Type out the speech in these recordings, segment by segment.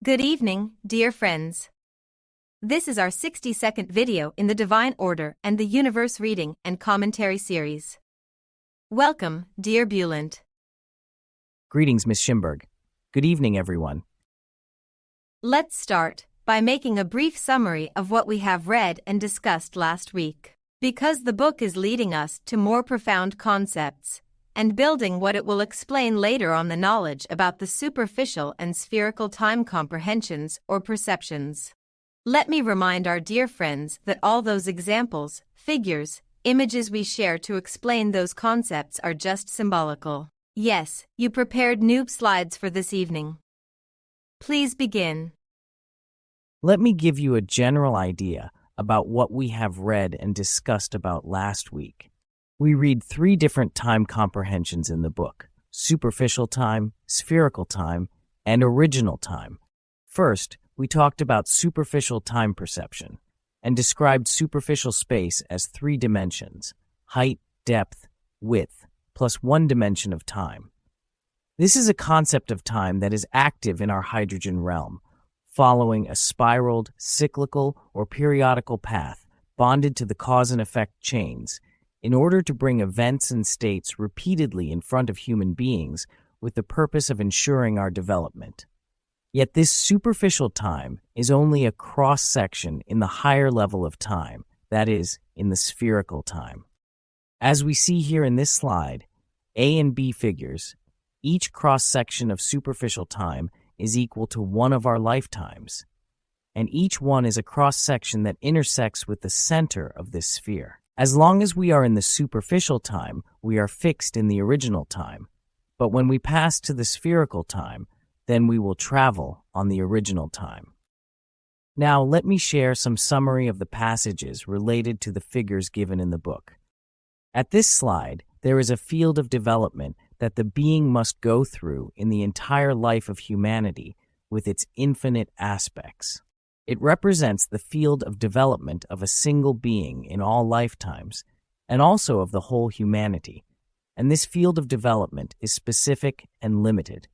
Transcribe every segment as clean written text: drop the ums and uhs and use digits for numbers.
Good evening, dear friends. This is our 60-second video in the Divine Order and the Universe Reading and Commentary series. Welcome, dear Bülent. Greetings, Ms. Schimberg. Good evening, everyone. Let's start by making a brief summary of what we have read and discussed last week. Because the book is leading us to more profound concepts and building what it will explain later on the knowledge about the superficial and spherical time comprehensions or perceptions. Let me remind our dear friends that all those examples, figures, images we share to explain those concepts are just symbolical. Yes, you prepared noob slides for this evening. Please begin. Let me give you a general idea about what we have read and discussed about last week. We read 3 different time comprehensions in the book: superficial time, spherical time, and original time. First, we talked about superficial time perception and described superficial space as 3 dimensions: height, depth, width, plus 1 dimension of time. This is a concept of time that is active in our hydrogen realm, following a spiraled, cyclical, or periodical path bonded to the cause and effect chains in order to bring events and states repeatedly in front of human beings with the purpose of ensuring our development. Yet this superficial time is only a cross-section in the higher level of time, that is, in the spherical time. As we see here in this slide, A and B figures, each cross-section of superficial time is equal to one of our lifetimes, and each one is a cross-section that intersects with the center of this sphere. As long as we are in the superficial time, we are fixed in the original time, but when we pass to the spherical time, then we will travel on the original time. Now, let me share some summary of the passages related to the figures given in the book. At this slide, there is a field of development that the being must go through in the entire life of humanity with its infinite aspects. It represents the field of development of a single being in all lifetimes, and also of the whole humanity. And this field of development is specific and limited.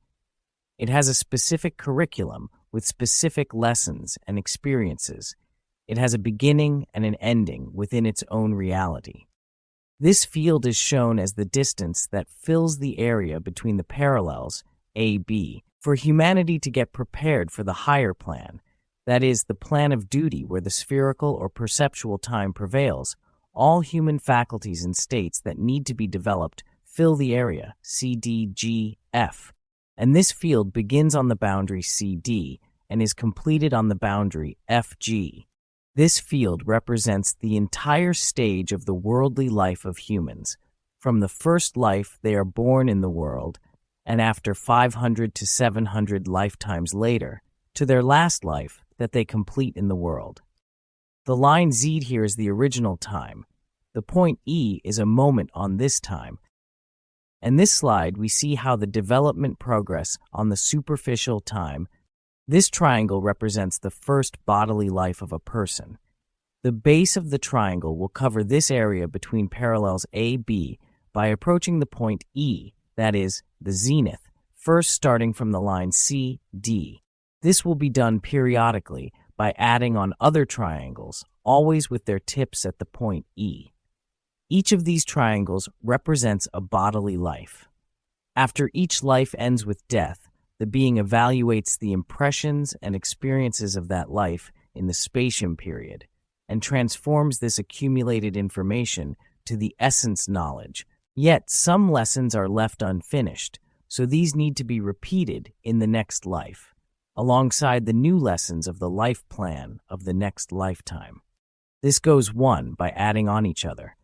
It has a specific curriculum with specific lessons and experiences. It has a beginning and an ending within its own reality. This field is shown as the distance that fills the area between the parallels, AB, for humanity to get prepared for the higher plan, that is, the plan of duty where the spherical or perceptual time prevails. All human faculties and states that need to be developed fill the area, CD, G, F, and this field begins on the boundary CD and is completed on the boundary FG. This field represents the entire stage of the worldly life of humans, from the first life they are born in the world, and after 500 to 700 lifetimes later, to their last life that they complete in the world. The line Z here is the original time. The point E is a moment on this time. In this slide, we see how the development progress on the superficial time. This triangle represents the first bodily life of a person. The base of the triangle will cover this area between parallels AB by approaching the point E, that is, the zenith, first starting from the line CD. This will be done periodically by adding on other triangles, always with their tips at the point E. Each of these triangles represents a bodily life. After each life ends with death, the being evaluates the impressions and experiences of that life in the spatium period and transforms this accumulated information to the essence knowledge. Yet some lessons are left unfinished, so these need to be repeated in the next life, alongside the new lessons of the life plan of the next lifetime. This goes one by adding on each other,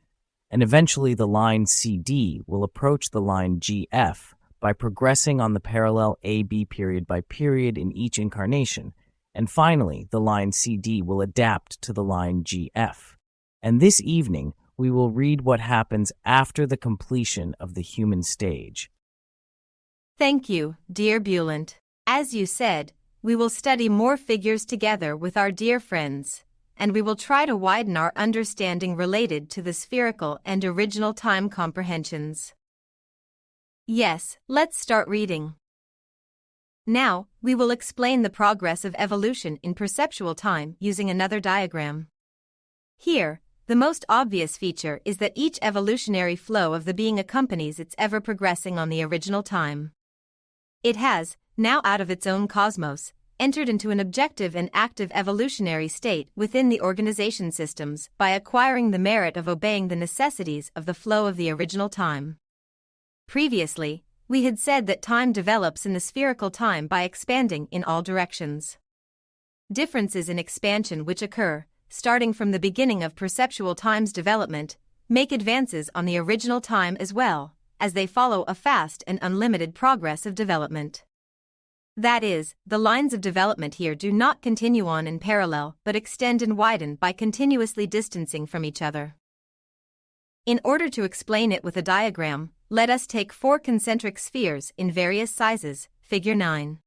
and eventually the line CD will approach the line GF by progressing on the parallel AB period by period in each incarnation, and finally the line CD will adapt to the line GF. And this evening, we will read what happens after the completion of the human stage. Thank you, dear Bülent. As you said, we will study more figures together with our dear friends, and we will try to widen our understanding related to the spherical and original time comprehensions. Yes, let's start reading. Now, we will explain the progress of evolution in perceptual time using another diagram. Here, the most obvious feature is that each evolutionary flow of the being accompanies its ever-progressing on the original time. It has, now out of its own cosmos, entered into an objective and active evolutionary state within the organization systems by acquiring the merit of obeying the necessities of the flow of the original time. Previously, we had said that time develops in the spherical time by expanding in all directions. Differences in expansion which occur, starting from the beginning of perceptual time's development, make advances on the original time as well, as they follow a fast and unlimited progress of development. That is, the lines of development here do not continue on in parallel but extend and widen by continuously distancing from each other. In order to explain it with a diagram, let us take 4 concentric spheres in various sizes, figure 9.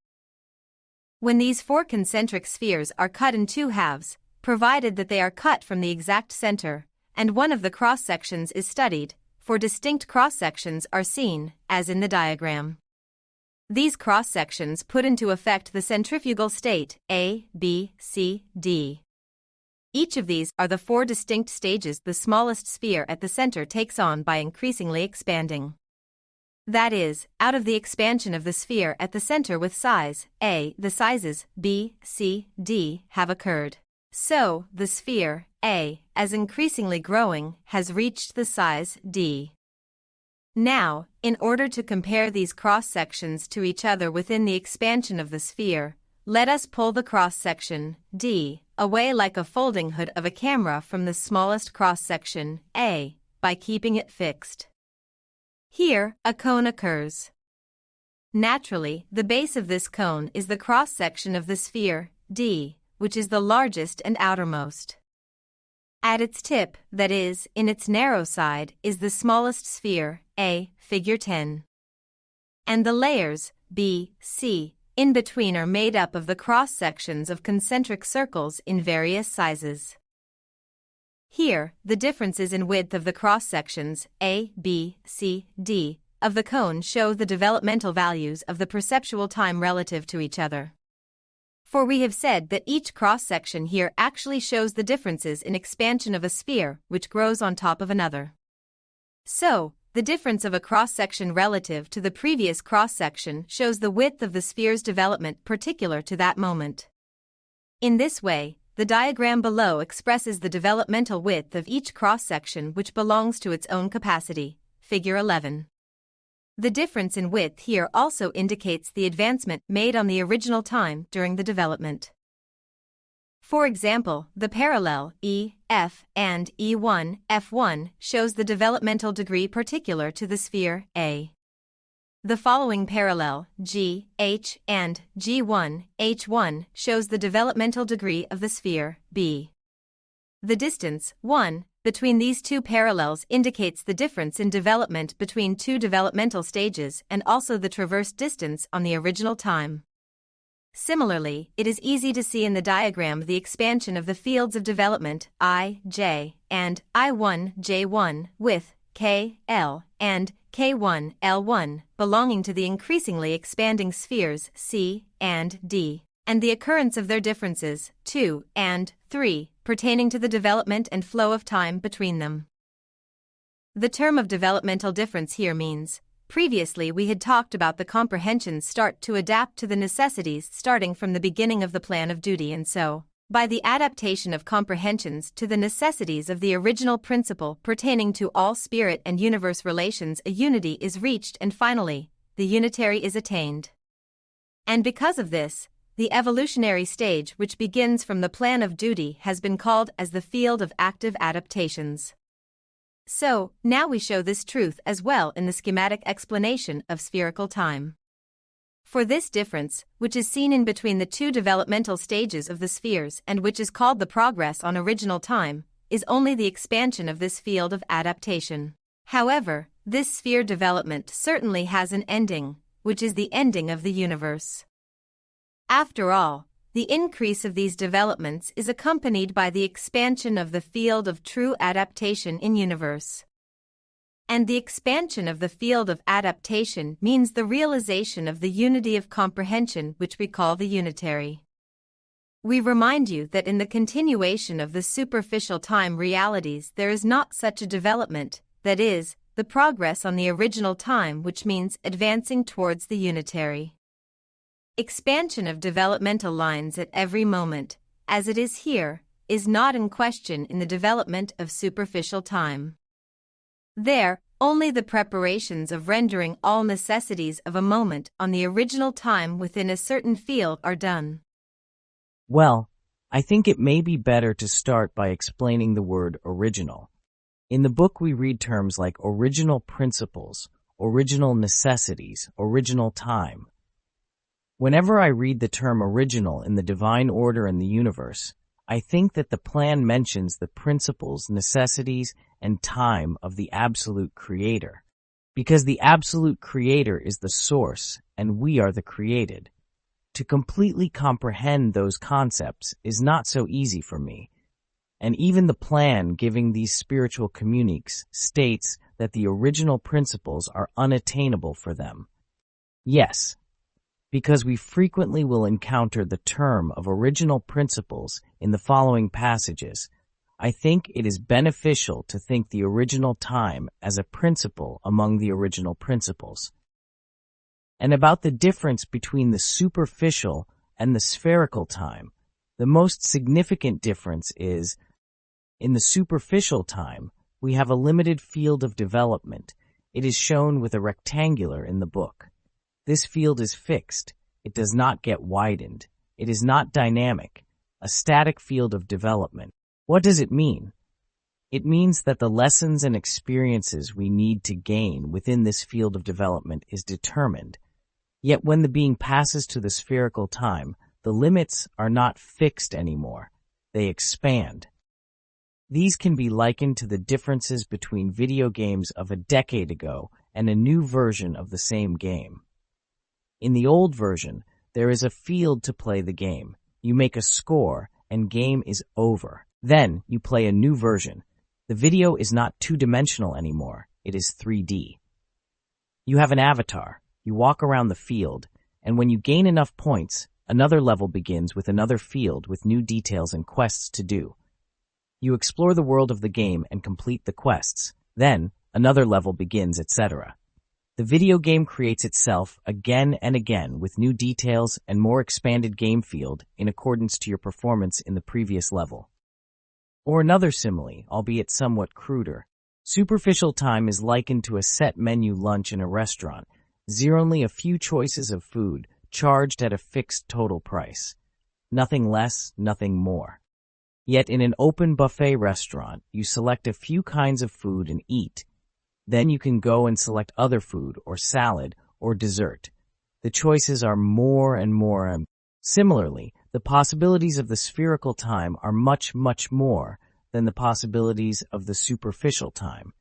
When these 4 concentric spheres are cut in 2 halves, provided that they are cut from the exact center, and one of the cross-sections is studied, 4 distinct cross-sections are seen, as in the diagram. These cross-sections put into effect the centrifugal state A, B, C, D. Each of these are the 4 distinct stages the smallest sphere at the center takes on by increasingly expanding. That is, out of the expansion of the sphere at the center with size A, the sizes B, C, D have occurred. So, the sphere A, as increasingly growing, has reached the size D. Now, in order to compare these cross-sections to each other within the expansion of the sphere, let us pull the cross-section D away like a folding hood of a camera from the smallest cross-section A by keeping it fixed. Here, a cone occurs. Naturally, the base of this cone is the cross-section of the sphere D, which is the largest and outermost. At its tip, that is, in its narrow side, is the smallest sphere A, figure 10. And the layers B, C, in between are made up of the cross-sections of concentric circles in various sizes. Here, the differences in width of the cross-sections A, B, C, D of the cone show the developmental values of the perceptual time relative to each other. For we have said that each cross-section here actually shows the differences in expansion of a sphere which grows on top of another. So, the difference of a cross-section relative to the previous cross-section shows the width of the sphere's development particular to that moment. In this way, the diagram below expresses the developmental width of each cross-section which belongs to its own capacity, figure 11. The difference in width here also indicates the advancement made on the original time during the development. For example, the parallel E, F, and E1, F1 shows the developmental degree particular to the sphere A. The following parallel, G, H, and G1, H1 shows the developmental degree of the sphere B. The distance, 1, between these 2 parallels indicates the difference in development between 2 developmental stages and also the traversed distance on the original time. Similarly, it is easy to see in the diagram the expansion of the fields of development I, J, and I1, J1 with K, L, and K1, L1 belonging to the increasingly expanding spheres C and D, and the occurrence of their differences 2 and 3 pertaining to the development and flow of time between them. The term of developmental difference here means, previously we had talked about the comprehensions start to adapt to the necessities starting from the beginning of the plan of duty, and so, by the adaptation of comprehensions to the necessities of the original principle pertaining to all spirit and universe relations, a unity is reached and finally, the unitary is attained. And because of this, the evolutionary stage which begins from the plan of duty has been called as the field of active adaptations. So, now we show this truth as well in the schematic explanation of spherical time. For this difference, which is seen in between the 2 developmental stages of the spheres and which is called the progress on original time, is only the expansion of this field of adaptation. However, this sphere development certainly has an ending, which is the ending of the universe. After all, the increase of these developments is accompanied by the expansion of the field of true adaptation in universe. And the expansion of the field of adaptation means the realization of the unity of comprehension, which we call the unitary. We remind you that in the continuation of the superficial time realities there is not such a development, that is, the progress on the original time, which means advancing towards the unitary. Expansion of developmental lines at every moment, as it is here, is not in question in the development of superficial time. There, only the preparations of rendering all necessities of a moment on the original time within a certain field are done. Well, I think it may be better to start by explaining the word original. In the book we read terms like original principles, original necessities, original time. Whenever I read the term original in the divine order in the universe, I think that the plan mentions the principles, necessities, and time of the absolute creator. Because the absolute creator is the source, and we are the created. To completely comprehend those concepts is not so easy for me, and even the plan giving these spiritual communiques states that the original principles are unattainable for them. Yes, because we frequently will encounter the term of original principles in the following passages, I think it is beneficial to think the original time as a principle among the original principles. And about the difference between the superficial and the spherical time, the most significant difference is, in the superficial time, we have a limited field of development. It is shown with a rectangular in the book. This field is fixed. It does not get widened. It is not dynamic, a static field of development. What does it mean? It means that the lessons and experiences we need to gain within this field of development is determined. Yet when the being passes to the spherical time, the limits are not fixed anymore. They expand. These can be likened to the differences between video games of a decade ago and a new version of the same game. In the old version, there is a field to play the game. You make a score, and game is over. Then you play a new version. The video is not two-dimensional anymore. It is 3D. You have an avatar. You walk around the field, and when you gain enough points, another level begins with another field with new details and quests to do. You explore the world of the game and complete the quests. Then, another level begins, etc. The video game creates itself again and again with new details and more expanded game field in accordance to your performance in the previous level. Or another simile, albeit somewhat cruder. Superficial time is likened to a set menu lunch in a restaurant. Only a few choices of food, charged at a fixed total price. Nothing less, nothing more. Yet in an open buffet restaurant, you select a few kinds of food and eat. Then you can go and select other food, or salad, or dessert. The choices are more and more. Similarly, the possibilities of the spherical time are much, much more than the possibilities of the superficial time.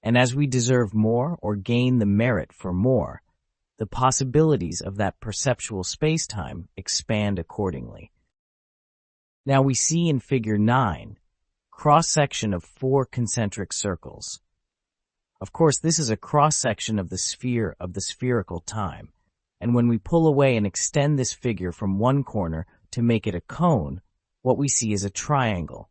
And as we deserve more or gain the merit for more, the possibilities of that perceptual space-time expand accordingly. Now we see in Figure 9, cross-section of 4 concentric circles. Of course, this is a cross-section of the sphere of the spherical time, and when we pull away and extend this figure from one corner to make it a cone, what we see is a triangle,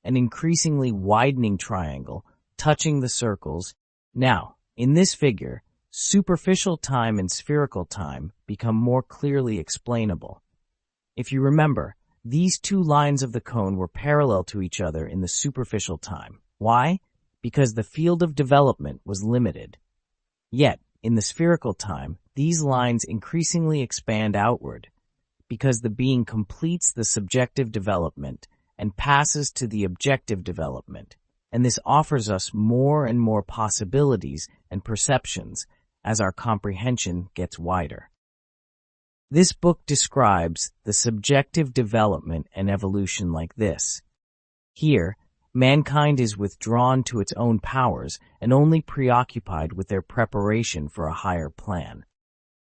an increasingly widening triangle, touching the circles. Now, in this figure, superficial time and spherical time become more clearly explainable. If you remember, these two lines of the cone were parallel to each other in the superficial time. Why? Because the field of development was limited. Yet, in the spherical time, these lines increasingly expand outward, because the being completes the subjective development and passes to the objective development. And this offers us more and more possibilities and perceptions as our comprehension gets wider. This book describes the subjective development and evolution like this. Here, mankind is withdrawn to its own powers and only preoccupied with their preparation for a higher plan.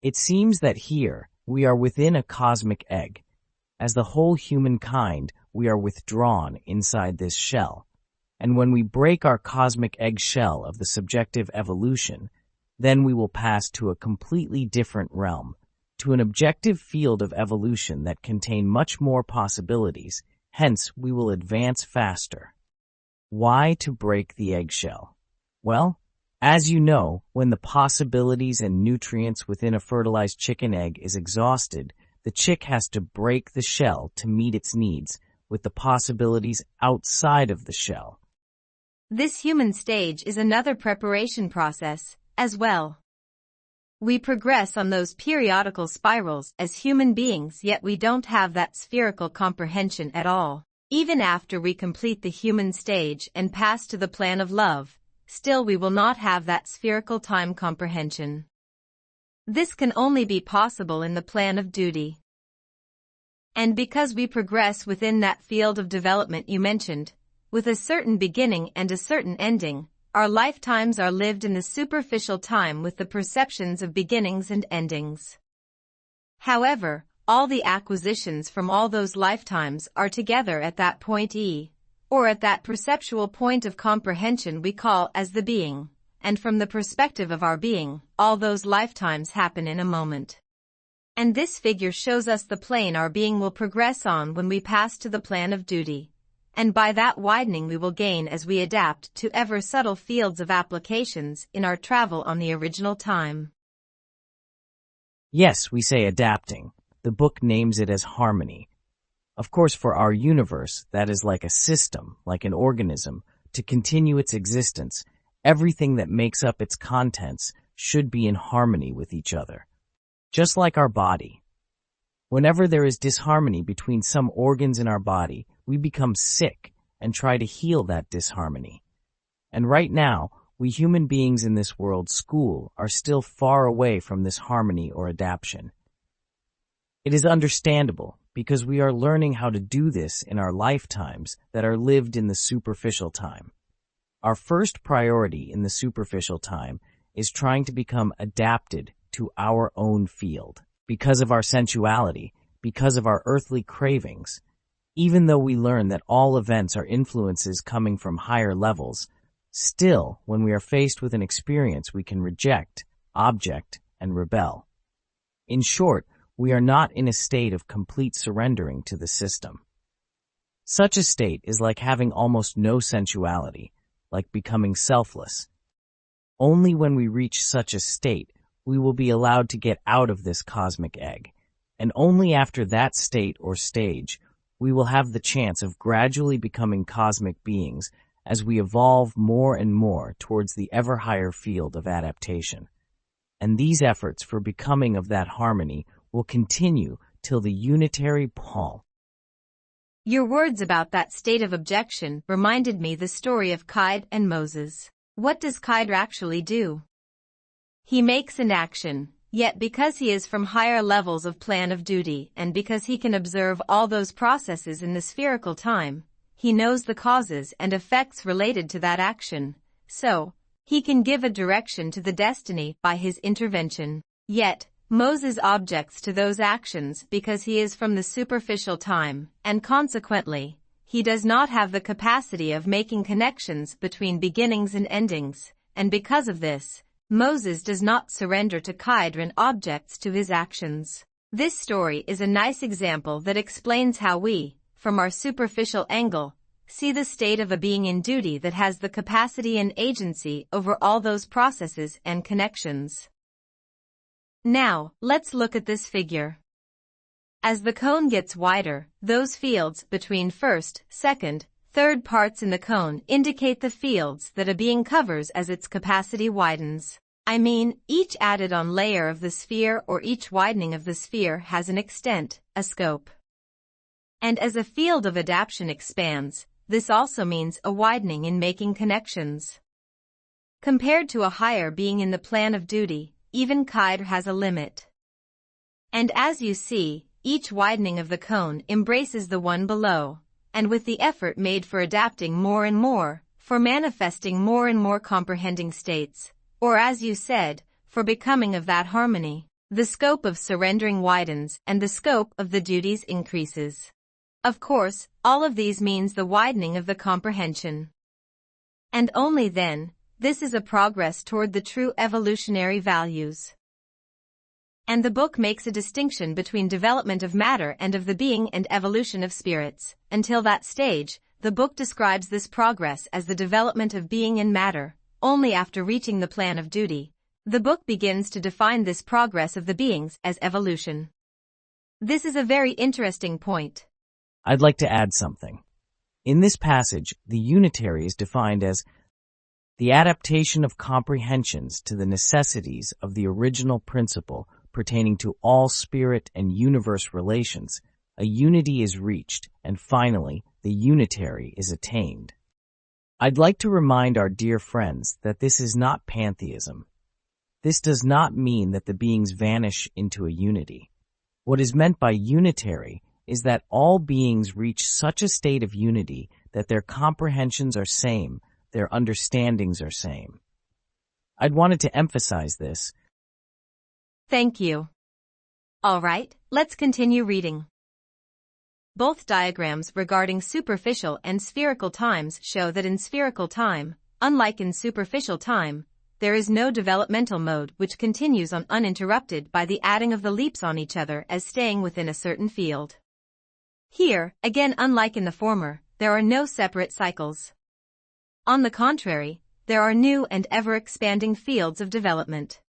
It seems that here we are within a cosmic egg. As the whole humankind, we are withdrawn inside this shell. And when we break our cosmic eggshell of the subjective evolution, then we will pass to a completely different realm, to an objective field of evolution that contain much more possibilities, hence we will advance faster. Why to break the eggshell? Well, as you know, when the possibilities and nutrients within a fertilized chicken egg is exhausted, the chick has to break the shell to meet its needs with the possibilities outside of the shell. This human stage is another preparation process, as well. We progress on those periodical spirals as human beings, yet we don't have that spherical comprehension at all. Even after we complete the human stage and pass to the plan of love, still we will not have that spherical time comprehension. This can only be possible in the plan of duty. And because we progress within that field of development you mentioned, with a certain beginning and a certain ending, our lifetimes are lived in the superficial time with the perceptions of beginnings and endings. However, all the acquisitions from all those lifetimes are together at that point E, or at that perceptual point of comprehension we call as the being, and from the perspective of our being, all those lifetimes happen in a moment. And this figure shows us the plane our being will progress on when we pass to the plan of duty. And by that widening we will gain as we adapt to ever subtle fields of applications in our travel on the original time. Yes, we say adapting. The book names it as harmony. Of course, for our universe, that is like a system, like an organism. To continue its existence, everything that makes up its contents should be in harmony with each other. Just like our body. Whenever there is disharmony between some organs in our body, we become sick and try to heal that disharmony. And right now, we human beings in this world school are still far away from this harmony or adaptation. It is understandable because we are learning how to do this in our lifetimes that are lived in the superficial time. Our first priority in the superficial time is trying to become adapted to our own field because of our sensuality, because of our earthly cravings. Even though we learn that all events are influences coming from higher levels, still, when we are faced with an experience, we can reject, object, and rebel. In short, we are not in a state of complete surrendering to the system. Such a state is like having almost no sensuality, like becoming selfless. Only when we reach such a state, we will be allowed to get out of this cosmic egg, and only after that state or stage, we will have the chance of gradually becoming cosmic beings as we evolve more and more towards the ever higher field of adaptation. And these efforts for becoming of that harmony will continue till the unitary Paul. Your words about that state of objection reminded me the story of Kide and Moses. What does Kide actually do? He makes an action, yet because he is from higher levels of plan of duty and because he can observe all those processes in the spherical time, he knows the causes and effects related to that action, so he can give a direction to the destiny by his intervention. Yet, Moses objects to those actions because he is from the superficial time, and consequently, he does not have the capacity of making connections between beginnings and endings, and because of this, Moses does not surrender to Kide and objects to his actions. This story is a nice example that explains how we, from our superficial angle, see the state of a being in duty that has the capacity and agency over all those processes and connections. Now, let's look at this figure. As the cone gets wider, those fields between first, second, third parts in the cone indicate the fields that a being covers as its capacity widens. I mean, each added on layer of the sphere or each widening of the sphere has an extent, a scope. And as a field of adaptation expands, this also means a widening in making connections. Compared to a higher being in the plan of duty, even Kide has a limit. And as you see, each widening of the cone embraces the one below, and with the effort made for adapting more and more, for manifesting more and more comprehending states, or as you said, for becoming of that harmony, the scope of surrendering widens and the scope of the duties increases. Of course, all of these means the widening of the comprehension. And only then, this is a progress toward the true evolutionary values. And the book makes a distinction between development of matter and of the being and evolution of spirits. Until that stage, the book describes this progress as the development of being in matter. Only after reaching the plan of duty, the book begins to define this progress of the beings as evolution. This is a very interesting point. I'd like to add something. In this passage, the unitary is defined as the adaptation of comprehensions to the necessities of the original principle pertaining to all spirit and universe relations. A unity is reached, and finally, the unitary is attained. I'd like to remind our dear friends that this is not pantheism. This does not mean that the beings vanish into a unity. What is meant by unitary is that all beings reach such a state of unity that their comprehensions are same, their understandings are same. I'd wanted to emphasize this. Thank you. All right, let's continue reading. Both diagrams regarding superficial and spherical times show that in spherical time, unlike in superficial time, there is no developmental mode which continues on uninterrupted by the adding of the leaps on each other as staying within a certain field. Here, again unlike in the former, there are no separate cycles. On the contrary, there are new and ever-expanding fields of development.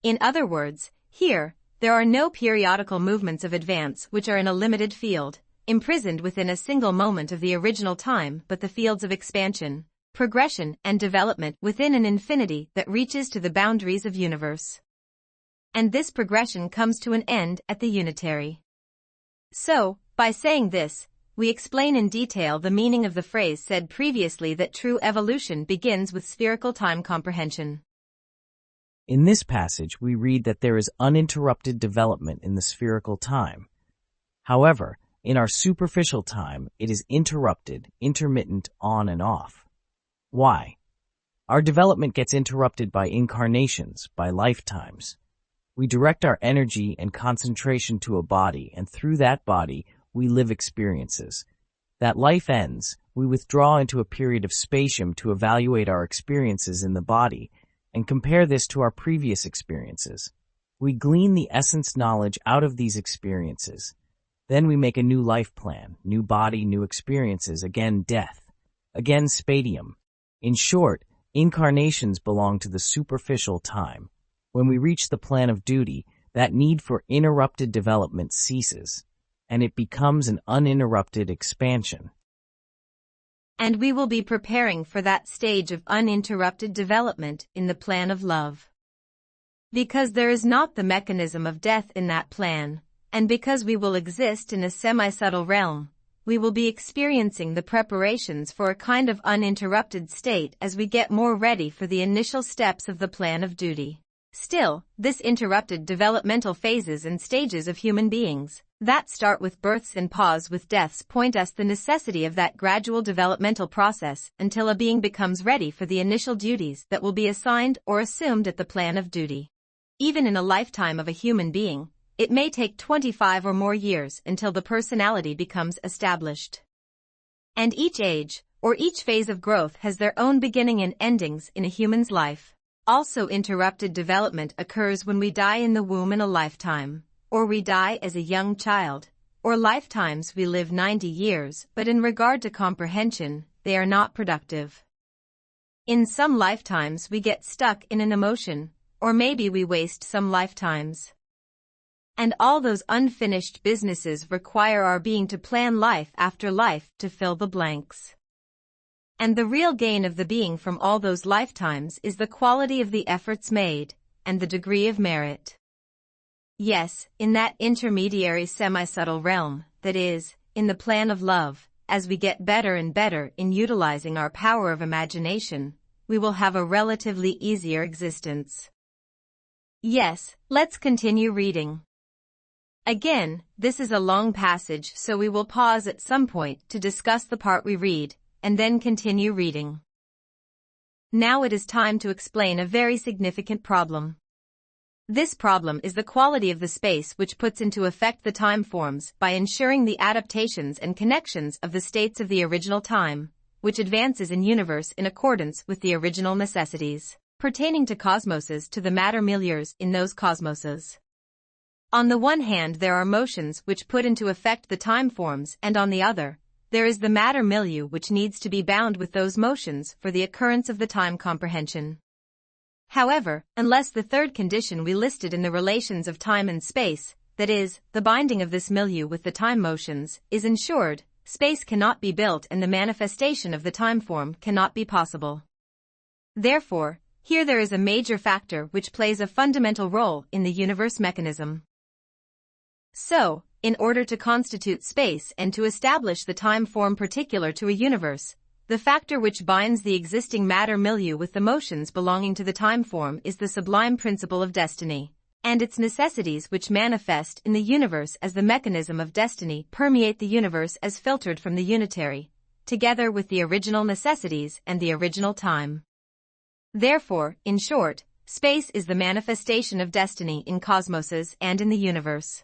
In other words, here, there are no periodical movements of advance which are in a limited field, imprisoned within a single moment of the original time, but the fields of expansion, progression and development within an infinity that reaches to the boundaries of universe. And this progression comes to an end at the unitary. So, by saying this, we explain in detail the meaning of the phrase said previously that true evolution begins with spherical time comprehension. In this passage, we read that there is uninterrupted development in the spherical time. However, in our superficial time, it is interrupted, intermittent, on and off. Why? Our development gets interrupted by incarnations, by lifetimes. We direct our energy and concentration to a body, and through that body, we live experiences. That life ends, we withdraw into a period of spatium to evaluate our experiences in the body, and compare this to our previous experiences. We glean the essence knowledge out of these experiences. Then we make a new life plan, new body, new experiences, again death, again spatium. In short, incarnations belong to the superficial time. When we reach the plan of duty, that need for interrupted development ceases, and it becomes an uninterrupted expansion. And we will be preparing for that stage of uninterrupted development in the plan of love. Because there is not the mechanism of death in that plan, and because we will exist in a semi-subtle realm, we will be experiencing the preparations for a kind of uninterrupted state as we get more ready for the initial steps of the plan of duty. Still, this interrupted developmental phases and stages of human beings, that start with births and pause with deaths, point us the necessity of that gradual developmental process until a being becomes ready for the initial duties that will be assigned or assumed at the plan of duty. Even in a lifetime of a human being, it may take 25 or more years until the personality becomes established. And each age, or each phase of growth has their own beginning and endings in a human's life. Also, interrupted development occurs when we die in the womb in a lifetime, or we die as a young child, or lifetimes we live 90 years, but in regard to comprehension, they are not productive. In some lifetimes we get stuck in an emotion, or maybe we waste some lifetimes. And all those unfinished businesses require our being to plan life after life to fill the blanks. And the real gain of the being from all those lifetimes is the quality of the efforts made, and the degree of merit. Yes, in that intermediary semi-subtle realm, that is, in the plan of love, as we get better and better in utilizing our power of imagination, we will have a relatively easier existence. Yes, let's continue reading. Again, this is a long passage, so we will pause at some point to discuss the part we read, and then continue reading. Now it is time to explain a very significant problem. This problem is the quality of the space which puts into effect the time forms by ensuring the adaptations and connections of the states of the original time, which advances in universe in accordance with the original necessities pertaining to cosmoses to the matter milieus in those cosmoses. On the one hand there are motions which put into effect the time forms, and on the other, there is the matter milieu which needs to be bound with those motions for the occurrence of the time comprehension. However, unless the third condition we listed in the relations of time and space, that is, the binding of this milieu with the time motions, is ensured, space cannot be built and the manifestation of the time form cannot be possible. Therefore, here there is a major factor which plays a fundamental role in the universe mechanism. So, in order to constitute space and to establish the time form particular to a universe, the factor which binds the existing matter milieu with the motions belonging to the time form is the sublime principle of destiny, and its necessities which manifest in the universe as the mechanism of destiny permeate the universe as filtered from the unitary, together with the original necessities and the original time. Therefore, in short, space is the manifestation of destiny in cosmoses and in the universe.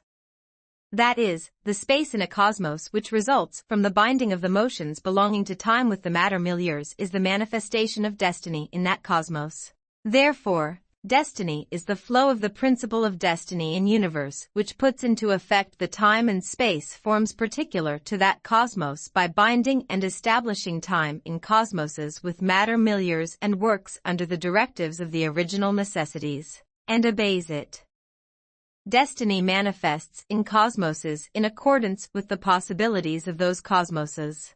That is, the space in a cosmos which results from the binding of the motions belonging to time with the matter milieus is the manifestation of destiny in that cosmos. Therefore, destiny is the flow of the principle of destiny in universe which puts into effect the time and space forms particular to that cosmos by binding and establishing time in cosmoses with matter milieus and works under the directives of the original necessities, and obeys it. Destiny manifests in cosmoses in accordance with the possibilities of those cosmoses.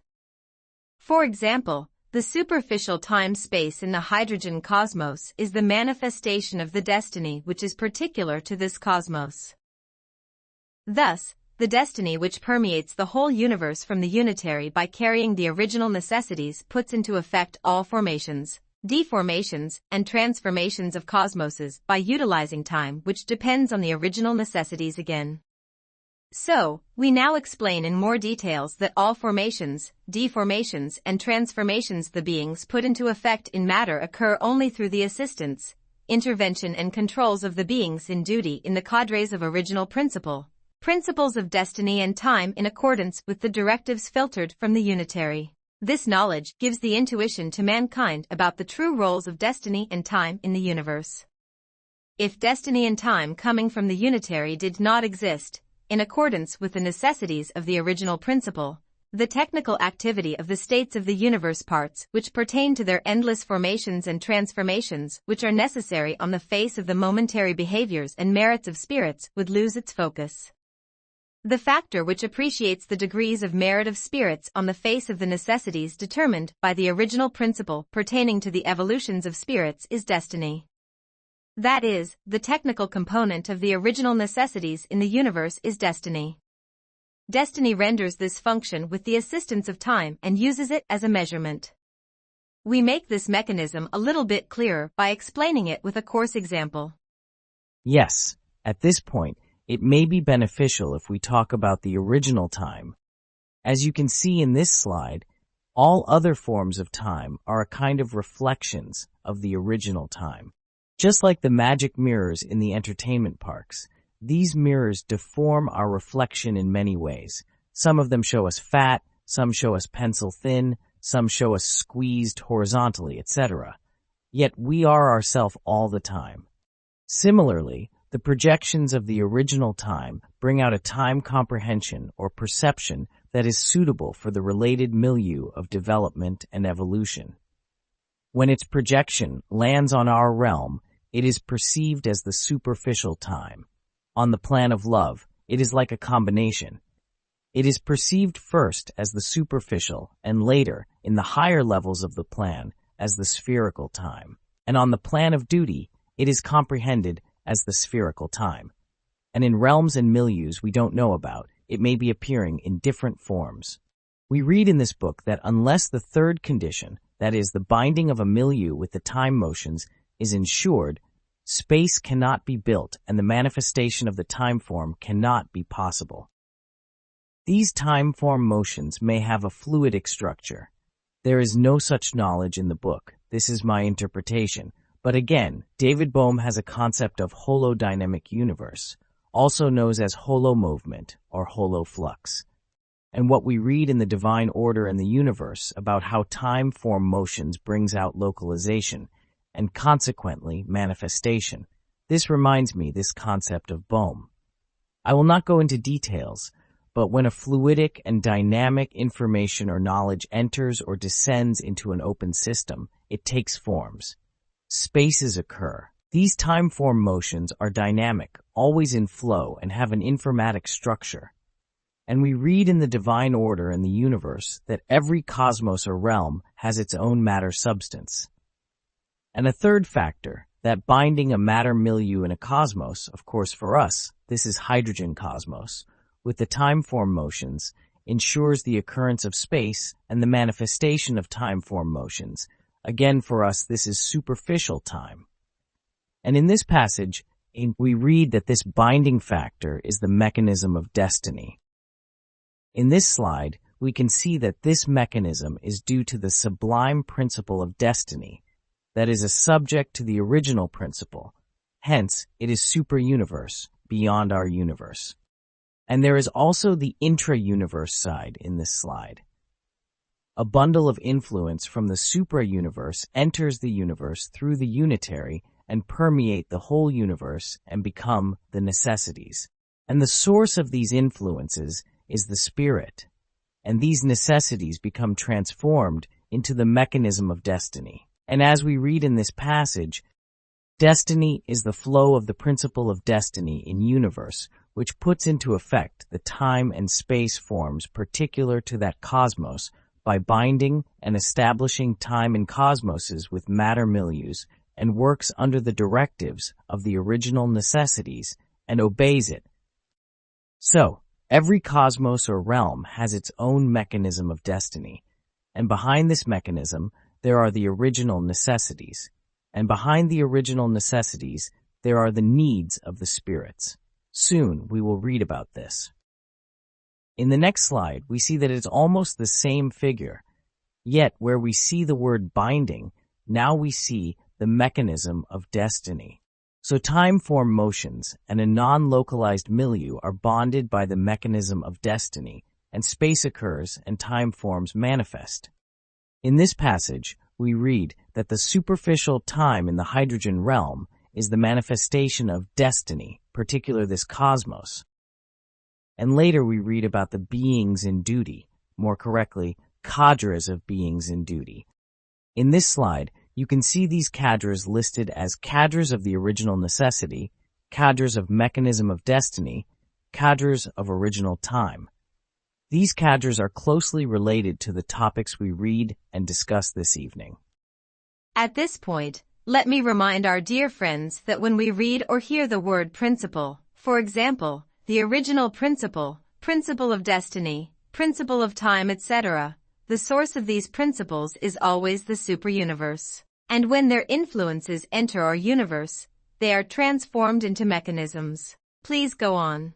For example, the superficial time-space in the hydrogen cosmos is the manifestation of the destiny which is particular to this cosmos. Thus, the destiny which permeates the whole universe from the unitary by carrying the original necessities puts into effect all formations, deformations, and transformations of cosmoses by utilizing time which depends on the original necessities again. So, we now explain in more details that all formations, deformations, and transformations the beings put into effect in matter occur only through the assistance, intervention and controls of the beings in duty in the cadres of original principle, principles of destiny and time in accordance with the directives filtered from the unitary. This knowledge gives the intuition to mankind about the true roles of destiny and time in the universe. If destiny and time coming from the unitary did not exist, in accordance with the necessities of the original principle, the technical activity of the states of the universe parts which pertain to their endless formations and transformations which are necessary on the face of the momentary behaviors and merits of spirits would lose its focus. The factor which appreciates the degrees of merit of spirits on the face of the necessities determined by the original principle pertaining to the evolutions of spirits is destiny. That is, the technical component of the original necessities in the universe is destiny. Destiny renders this function with the assistance of time and uses it as a measurement. We make this mechanism a little bit clearer by explaining it with a coarse example. Yes, at this point, it may be beneficial if we talk about the original time. As you can see in this slide, all other forms of time are a kind of reflections of the original time. Just like the magic mirrors in the entertainment parks, these mirrors deform our reflection in many ways. Some of them show us fat, some show us pencil thin, some show us squeezed horizontally, etc. Yet we are ourselves all the time. Similarly, the projections of the original time bring out a time comprehension or perception that is suitable for the related milieu of development and evolution. When its projection lands on our realm, it is perceived as the superficial time. On the plan of love, it is like a combination. It is perceived first as the superficial and later, in the higher levels of the plan, as the spherical time. And on the plan of duty, it is comprehended as the spherical time. And in realms and milieus we don't know about, it may be appearing in different forms. We read in this book that unless the third condition, that is, the binding of a milieu with the time motions, is ensured, space cannot be built and the manifestation of the time form cannot be possible. These time form motions may have a fluidic structure. There is no such knowledge in the book. This is my interpretation. But again, David Bohm has a concept of holodynamic universe, also known as holomovement or holoflux. and what we read in the divine order in the universe about how time-form motions brings out localization, and consequently manifestation. This reminds me this concept of Bohm. I will not go into details, but when a fluidic and dynamic information or knowledge enters or descends into an open system, it takes forms. Spaces occur. These time-form motions are dynamic, always in flow, and have an informatic structure. And we read in the divine order in the universe that every cosmos or realm has its own matter substance. And a third factor, that binding a matter milieu in a cosmos, of course for us, this is hydrogen cosmos, with the time-form motions, ensures the occurrence of space and the manifestation of time-form motions. Again, for us, this is superficial time. And in this passage, we read that this binding factor is the mechanism of destiny. In this slide, we can see that this mechanism is due to the sublime principle of destiny, that is a subject to the original principle. Hence, it is super-universe, beyond our universe. And there is also the intra-universe side in this slide. A bundle of influence from the supra-universe enters the universe through the unitary and permeate the whole universe and become the necessities. And the source of these influences is the spirit, and these necessities become transformed into the mechanism of destiny. And as we read in this passage, destiny is the flow of the principle of destiny in universe, which puts into effect the time and space forms particular to that cosmos by binding and establishing time and cosmoses with matter milieus, and works under the directives of the original necessities and obeys it. So, every cosmos or realm has its own mechanism of destiny, and behind this mechanism there are the original necessities, and behind the original necessities there are the needs of the spirits. Soon we will read about this. In the next slide, we see that it's almost the same figure, yet where we see the word binding, now we see the mechanism of destiny. So time-form motions and a non-localized milieu are bonded by the mechanism of destiny, and space occurs and time forms manifest. In this passage, we read that the superficial time in the hydrogen realm is the manifestation of destiny, particularly this cosmos. And later we read about the beings in duty, more correctly, cadres of beings in duty. In this slide, you can see these cadres listed as cadres of the original necessity, cadres of mechanism of destiny, cadres of original time. These cadres are closely related to the topics we read and discuss this evening. At this point, let me remind our dear friends that when we read or hear the word principle, for example, the original principle, principle of destiny, principle of time, etc., the source of these principles is always the super-universe. And when their influences enter our universe, they are transformed into mechanisms. Please go on.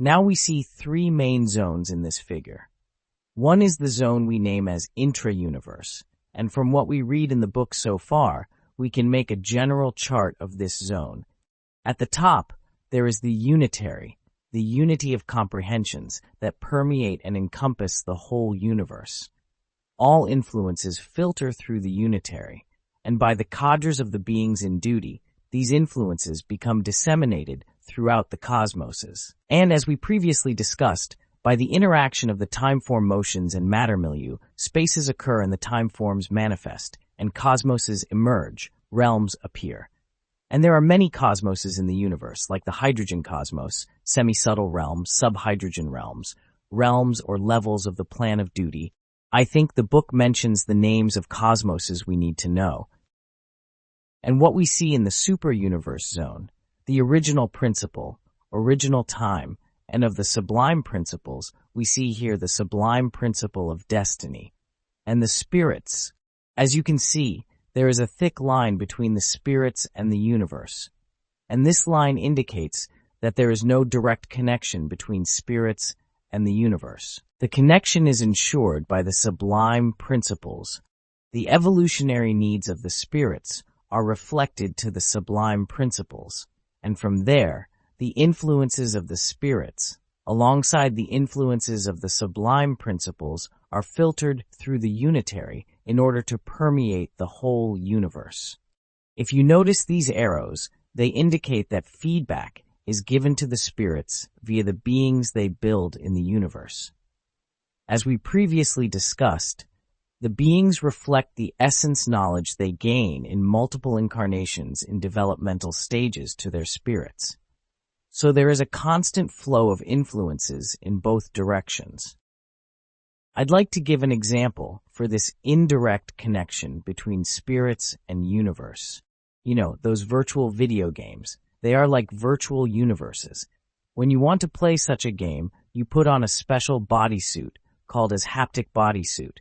Now we see three main zones in this figure. One is the zone we name as intra-universe, and from what we read in the book so far, we can make a general chart of this zone. At the top, there is the unitary, the unity of comprehensions that permeate and encompass the whole universe. All influences filter through the unitary, and by the cadres of the beings in duty, these influences become disseminated throughout the cosmoses. And as we previously discussed, by the interaction of the time-form motions and matter milieu, spaces occur and the time forms manifest, and cosmoses emerge, realms appear. And there are many cosmoses in the universe, like the hydrogen cosmos, semi-subtle realms, sub-hydrogen realms, realms or levels of the Plan of Duty. I think the book mentions the names of cosmoses we need to know. And what we see in the super-universe zone, the original principle, original time, and of the sublime principles, we see here the sublime principle of destiny. And the spirits. As you can see, there is a thick line between the spirits and the universe. And this line indicates that there is no direct connection between spirits and the universe. The connection is ensured by the sublime principles. The evolutionary needs of the spirits are reflected to the sublime principles, and from there, the influences of the spirits, alongside the influences of the sublime principles, are filtered through the unitary in order to permeate the whole universe. If you notice these arrows, they indicate that feedback is given to the spirits via the beings they build in the universe. As we previously discussed, the beings reflect the essence knowledge they gain in multiple incarnations in developmental stages to their spirits. So there is a constant flow of influences in both directions. I'd like to give an example for this indirect connection between spirits and universe. You know, those virtual video games. They are like virtual universes. When you want to play such a game, you put on a special bodysuit called as haptic bodysuit.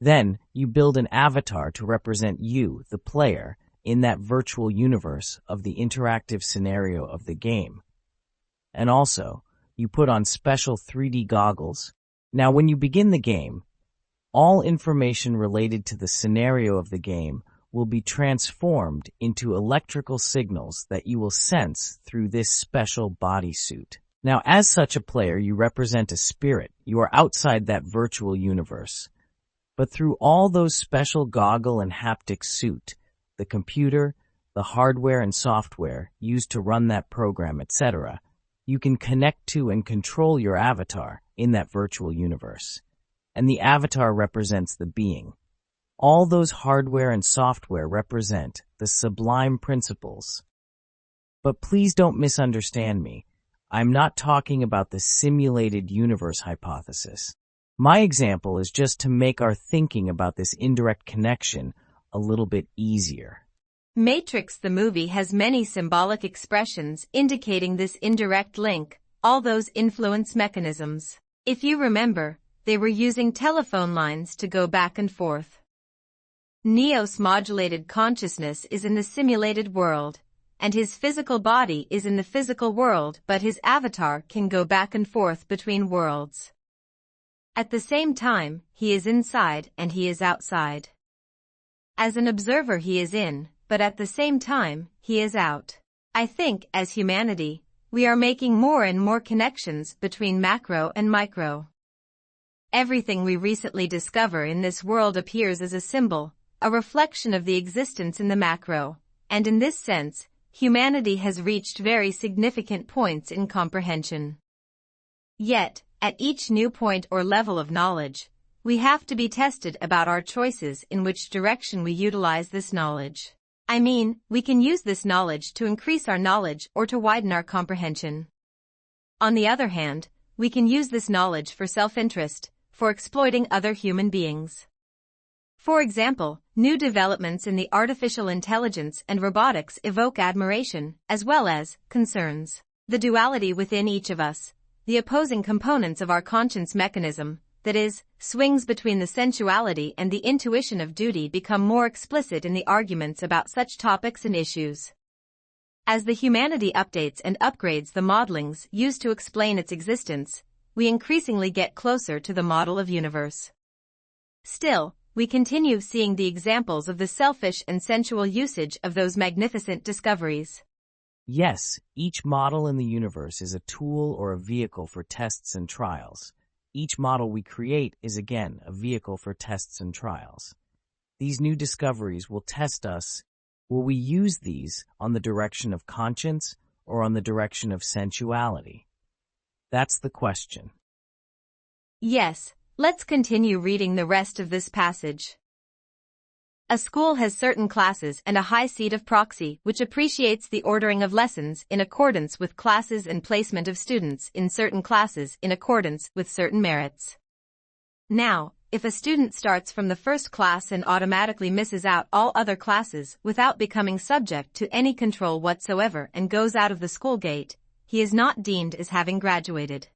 Then you build an avatar to represent you, the player, in that virtual universe of the interactive scenario of the game. And also, you put on special 3D goggles. Now, when you begin the game, all information related to the scenario of the game will be transformed into electrical signals that you will sense through this special bodysuit. Now, as such a player, you represent a spirit. You are outside that virtual universe. But through all those special goggle and haptic suit, the computer, the hardware and software used to run that program, etc., you can connect to and control your avatar in that virtual universe. And the avatar represents the being. All those hardware and software represent the sublime principles. But please don't misunderstand me. I'm not talking about the simulated universe hypothesis. My example is just to make our thinking about this indirect connection a little bit easier. Matrix the movie has many symbolic expressions indicating this indirect link, all those influence mechanisms. If you remember, they were using telephone lines to go back and forth. Neo's modulated consciousness is in the simulated world, and his physical body is in the physical world, but his avatar can go back and forth between worlds. At the same time, he is inside and he is outside. As an observer he is in, but at the same time, he is out. I think, as humanity, we are making more and more connections between macro and micro. Everything we recently discover in this world appears as a symbol, a reflection of the existence in the macro, and in this sense, humanity has reached very significant points in comprehension. Yet, at each new point or level of knowledge, we have to be tested about our choices in which direction we utilize this knowledge. I mean, we can use this knowledge to increase our knowledge or to widen our comprehension. On the other hand, we can use this knowledge for self-interest, for exploiting other human beings. For example, new developments in the artificial intelligence and robotics evoke admiration, as well as concerns. The duality within each of us, the opposing components of our conscience mechanism, that is, swings between the sensuality and the intuition of duty, become more explicit in the arguments about such topics and issues. As the humanity updates and upgrades the modelings used to explain its existence, we increasingly get closer to the model of universe. Still, we continue seeing the examples of the selfish and sensual usage of those magnificent discoveries. Yes, each model in the universe is a tool or a vehicle for tests and trials. Each model we create is again a vehicle for tests and trials. These new discoveries will test us. Will we use these on the direction of conscience or on the direction of sensuality? That's the question. Yes, let's continue reading the rest of this passage. A school has certain classes and a high seat of proxy which appreciates the ordering of lessons in accordance with classes and placement of students in certain classes in accordance with certain merits. Now, if a student starts from the first class and automatically misses out all other classes without becoming subject to any control whatsoever and goes out of the school gate, he is not deemed as having graduated.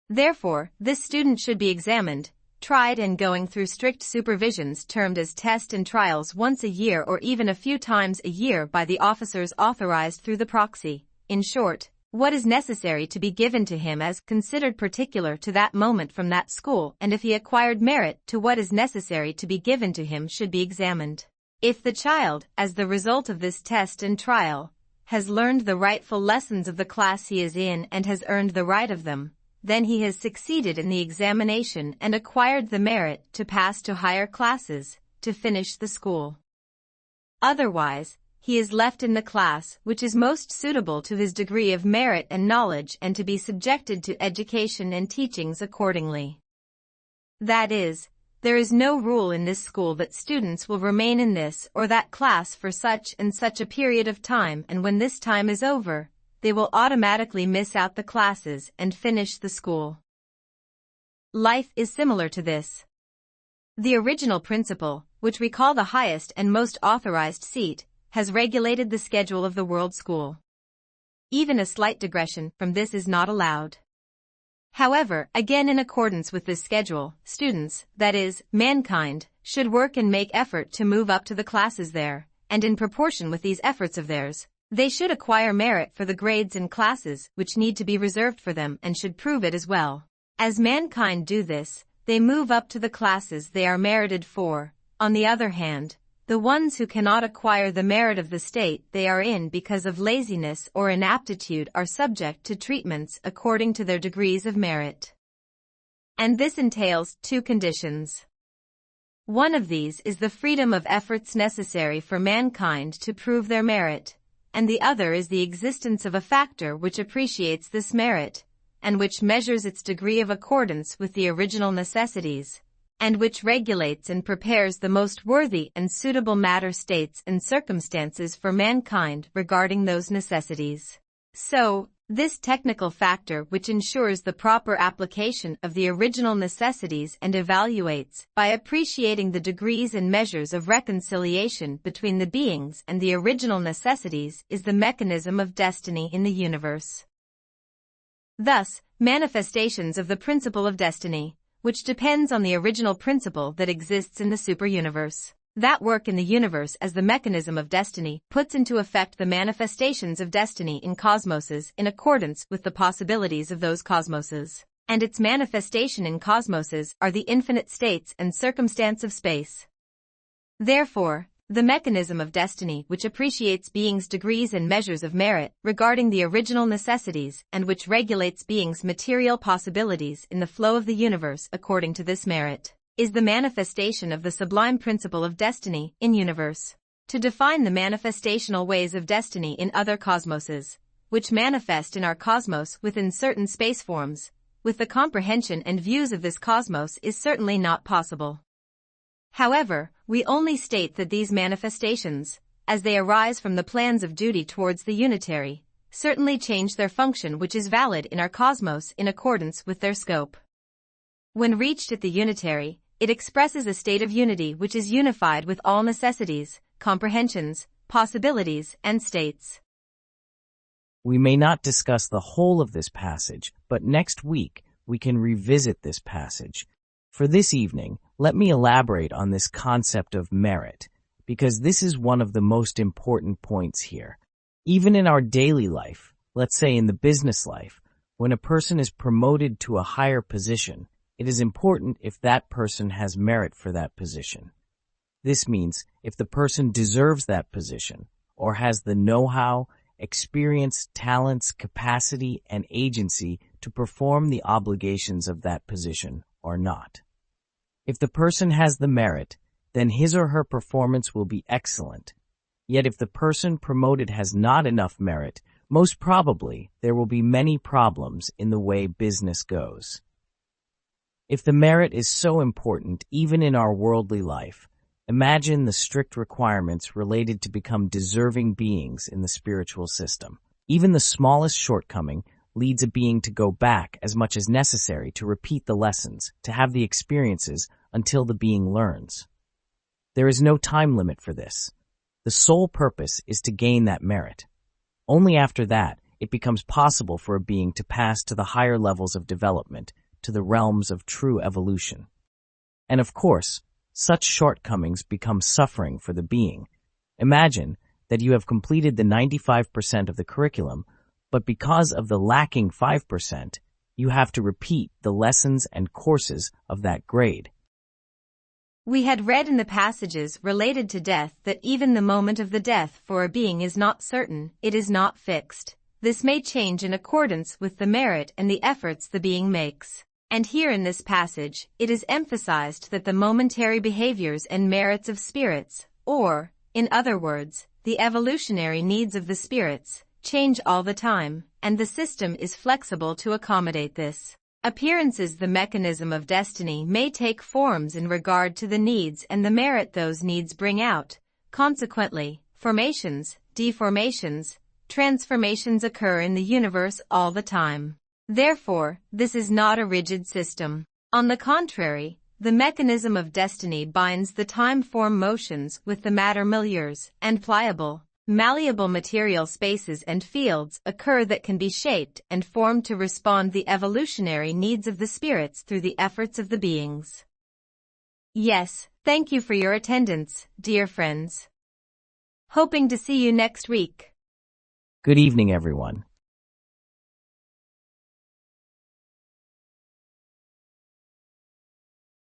Therefore, this student should be examined, tried and going through strict supervisions termed as test and trials once a year or even a few times a year by the officers authorized through the proxy. In short, what is necessary to be given to him as considered particular to that moment from that school, and if he acquired merit to what is necessary to be given to him should be examined. If the child, as the result of this test and trial, has learned the rightful lessons of the class he is in and has earned the right of them, then he has succeeded in the examination and acquired the merit to pass to higher classes, to finish the school. Otherwise, he is left in the class which is most suitable to his degree of merit and knowledge and to be subjected to education and teachings accordingly. That is, there is no rule in this school that students will remain in this or that class for such and such a period of time, and when this time is over, they will automatically miss out the classes and finish the school. Life is similar to this. The original principle, which we call the highest and most authorized seat, has regulated the schedule of the world school. Even a slight digression from this is not allowed. However, again in accordance with this schedule, students, that is, mankind, should work and make effort to move up to the classes there, and in proportion with these efforts of theirs, they should acquire merit for the grades and classes which need to be reserved for them and should prove it as well. As mankind do this, they move up to the classes they are merited for. On the other hand, the ones who cannot acquire the merit of the state they are in because of laziness or inaptitude are subject to treatments according to their degrees of merit. And this entails two conditions. One of these is the freedom of efforts necessary for mankind to prove their merit, and the other is the existence of a factor which appreciates this merit, and which measures its degree of accordance with the original necessities, and which regulates and prepares the most worthy and suitable matter states and circumstances for mankind regarding those necessities. So, this technical factor which ensures the proper application of the original necessities and evaluates, by appreciating the degrees and measures of reconciliation between the beings and the original necessities, is the mechanism of destiny in the universe. Thus, manifestations of the principle of destiny, which depends on the original principle that exists in the super-universe. That work in the universe as the mechanism of destiny puts into effect the manifestations of destiny in cosmoses in accordance with the possibilities of those cosmoses, and its manifestation in cosmoses are the infinite states and circumstance of space. Therefore, the mechanism of destiny which appreciates beings' degrees and measures of merit regarding the original necessities and which regulates beings' material possibilities in the flow of the universe according to this merit, is the manifestation of the sublime principle of destiny in universe. To define the manifestational ways of destiny in other cosmoses, which manifest in our cosmos within certain space forms, with the comprehension and views of this cosmos is certainly not possible. However, we only state that these manifestations, as they arise from the plans of duty towards the unitary, certainly change their function which is valid in our cosmos in accordance with their scope. When reached at the unitary, it expresses a state of unity which is unified with all necessities, comprehensions, possibilities, and states. We may not discuss the whole of this passage, but next week we can revisit this passage. For this evening, let me elaborate on this concept of merit, because this is one of the most important points here. Even in our daily life, let's say in the business life, when a person is promoted to a higher position, it is important if that person has merit for that position. This means if the person deserves that position, or has the know-how, experience, talents, capacity, and agency to perform the obligations of that position or not. If the person has the merit, then his or her performance will be excellent. Yet if the person promoted has not enough merit, most probably there will be many problems in the way business goes. If the merit is so important even in our worldly life, imagine the strict requirements related to become deserving beings in the spiritual system. Even the smallest shortcoming leads a being to go back as much as necessary to repeat the lessons, to have the experiences until the being learns. There is no time limit for this. The sole purpose is to gain that merit. Only after that, it becomes possible for a being to pass to the higher levels of development, to the realms of true evolution. And of course, such shortcomings become suffering for the being. Imagine that you have completed the 95% of the curriculum, but because of the lacking 5%, you have to repeat the lessons and courses of that grade. We had read in the passages related to death that even the moment of the death for a being is not certain, it is not fixed, This may change in accordance with the merit and the efforts the being makes. And here in this passage, it is emphasized that the momentary behaviors and merits of spirits, or, in other words, the evolutionary needs of the spirits, change all the time, and the system is flexible to accommodate this. Appearances. The mechanism of destiny may take forms in regard to the needs and the merit those needs bring out. Consequently, formations, deformations, transformations occur in the universe all the time. Therefore, this is not a rigid system. On the contrary, the mechanism of destiny binds the time-form motions with the matter milieus, and pliable, malleable material spaces and fields occur that can be shaped and formed to respond the evolutionary needs of the spirits through the efforts of the beings. Yes, thank you for your attendance, dear friends. Hoping to see you next week. Good evening, everyone.